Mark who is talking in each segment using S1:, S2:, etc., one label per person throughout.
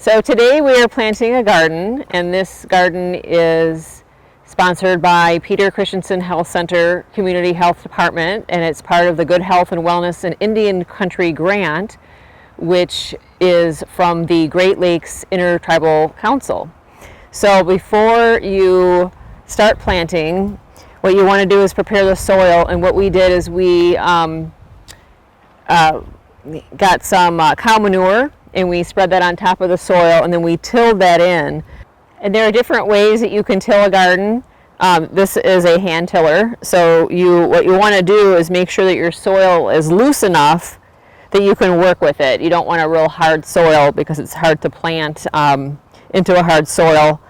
S1: So today we are planting a garden, and this garden is sponsored by Christensen Community Health Department, and it's part of the Good Health and Wellness in Indian Country grant, which is from the Great Lakes Intertribal Council. So before you start planting, what you want to do is prepare the soil, and what we did is we got some cow manure, and we spread that on top of the soil, and then we tilled that in. And there are different ways that you can till a garden. This is a hand tiller, so what you want to do is make sure that your soil is loose enough that you can work with it. You don't want a real hard soil because it's hard to plant into a hard soil.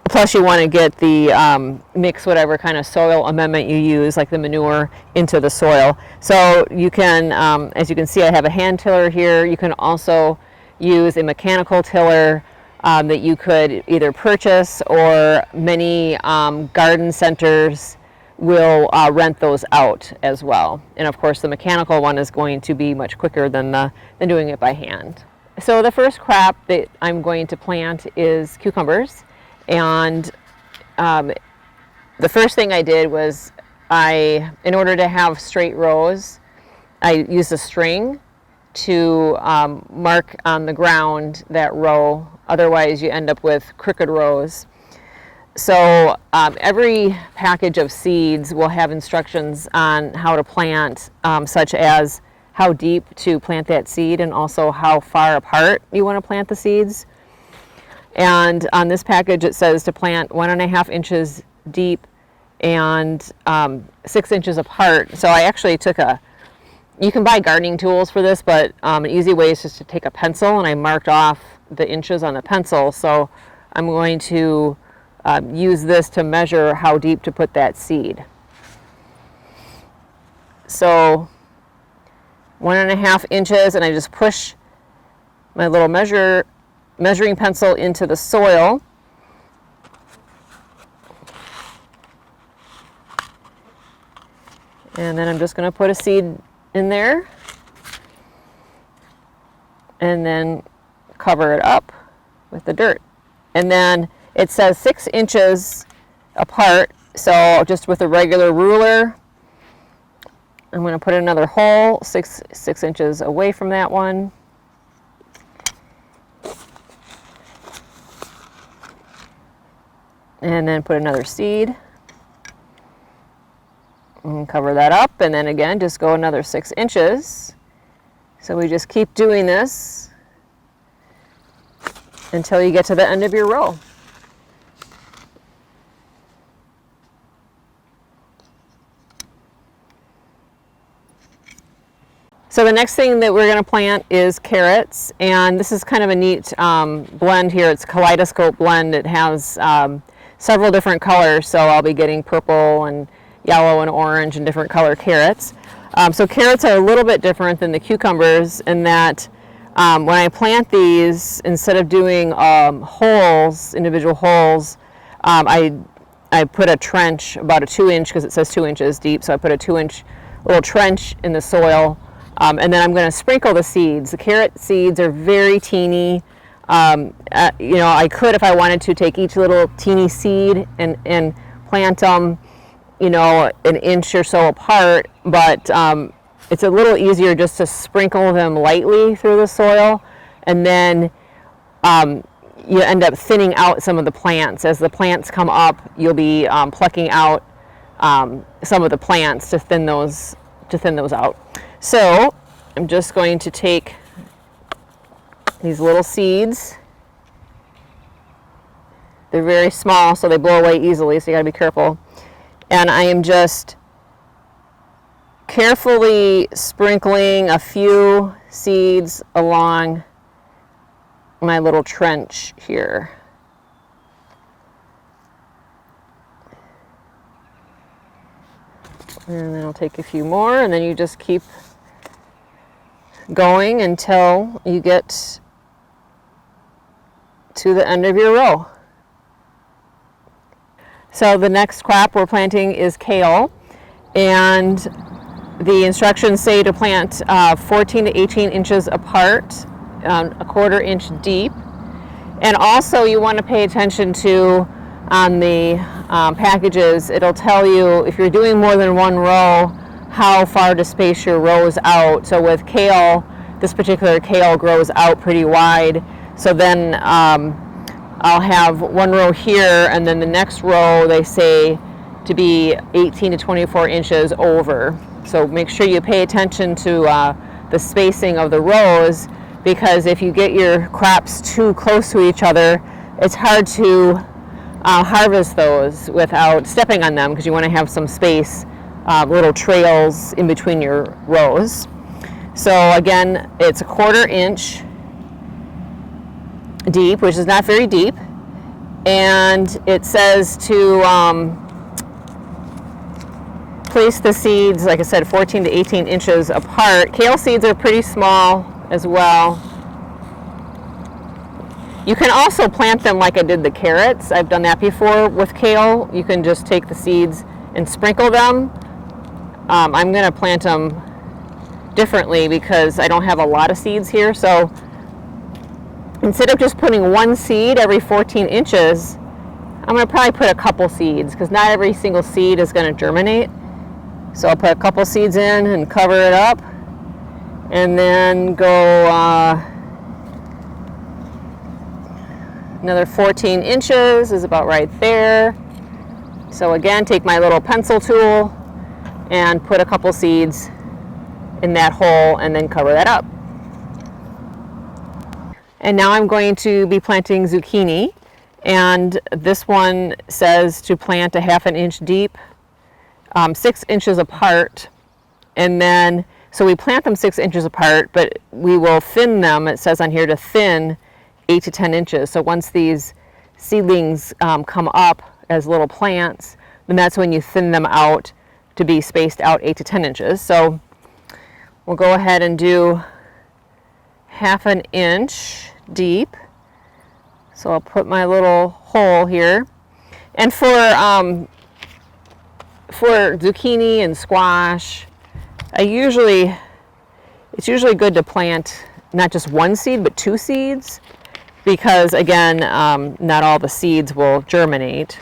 S1: Plus you want to get the mix whatever kind of soil amendment you use, like the manure, into the soil. So you can, as you can see, I have a hand tiller here. You can also use a mechanical tiller that you could either purchase, or many garden centers will rent those out as well. And of course the mechanical one is going to be much quicker than doing it by hand. So the first crop that I'm going to plant is cucumbers. And the first thing I did was in order to have straight rows, I used a string to mark on the ground that row. Otherwise you end up with crooked rows. So every package of seeds will have instructions on how to plant, such as how deep to plant that seed and also how far apart you want to plant the seeds. And on this package it says to plant 1.5 inches deep and 6 inches apart. So I actually you can buy gardening tools for this, but an easy way is just to take a pencil, and I marked off the inches on the pencil. So I'm going to use this to measure how deep to put that seed. So 1.5 inches, and I just push my little measuring pencil into the soil. And then I'm just going to put a seed in there and then cover it up with the dirt. And then it says 6 inches apart, so just with a regular ruler I'm going to put another hole 6 inches away from that one. And then put another seed and cover that up, and then again just go another 6 inches. So we just keep doing this until you get to the end of your row. So the next thing that we're going to plant is carrots, and this is kind of a neat blend here. It's a kaleidoscope blend. It has several different colors, so I'll be getting purple and yellow and orange and different color carrots. So carrots are a little bit different than the cucumbers in that when I plant these, instead of doing individual holes, I put a trench about a 2 inch, because it says 2 inches deep, so I put a 2 inch little trench in the soil, and then I'm going to sprinkle the seeds. The carrot seeds are very teeny. I could, if I wanted to, take each little teeny seed and plant them, an inch or so apart, but it's a little easier just to sprinkle them lightly through the soil, and then you end up thinning out some of the plants. As the plants come up, you'll be plucking out some of the plants to thin those out. So I'm just going to take these little seeds. They're very small, so they blow away easily, so you got to be careful. And I am just carefully sprinkling a few seeds along my little trench here. And then I'll take a few more, and then you just keep going until you get to the end of your row. So the next crop we're planting is kale, and the instructions say to plant 14 to 18 inches apart, a 1/4 inch deep, And also you want to pay attention to on the packages, it'll tell you if you're doing more than one row, how far to space your rows out. So with kale, this particular kale grows out pretty wide. So then I'll have one row here, and then the next row they say to be 18 to 24 inches over. So make sure you pay attention to the spacing of the rows, because if you get your crops too close to each other, it's hard to harvest those without stepping on them, because you want to have some space, little trails in between your rows. So again, it's 1/4 inch deep, which is not very deep, and it says to place the seeds, like I said, 14 to 18 inches apart. Kale seeds are pretty small as well. You can also plant them like I did the carrots. I've done that before with kale. You can just take the seeds and sprinkle them. I'm going to plant them differently because I don't have a lot of seeds here. So instead of just putting one seed every 14 inches, I'm going to probably put a couple seeds, because not every single seed is going to germinate. So I'll put a couple seeds in and cover it up, and then go another 14 inches is about right there. So again, take my little pencil tool and put a couple seeds in that hole and then cover that up. And now I'm going to be planting zucchini, and this one says to plant a 1/2 inch deep, 6 inches apart, and then so we plant them 6 inches apart, but we will thin them. It says on here to thin 8 to 10 inches. So once these seedlings come up as little plants, then that's when you thin them out to be spaced out 8 to 10 inches. So we'll go ahead and do 1/2 inch deep. So I'll put my little hole here. And for zucchini and squash, it's usually good to plant not just one seed, but 2 seeds, because again, not all the seeds will germinate.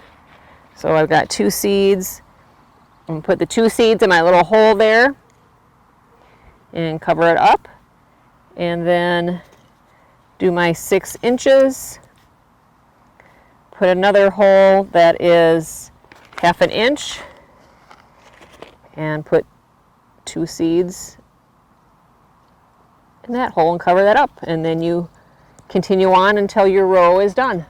S1: So I've got 2 seeds. I'm going to put the 2 seeds in my little hole there and cover it up, and then do my 6 inches. Put another hole that is 1/2 inch and put 2 seeds in that hole and cover that up, and then you continue on until your row is done.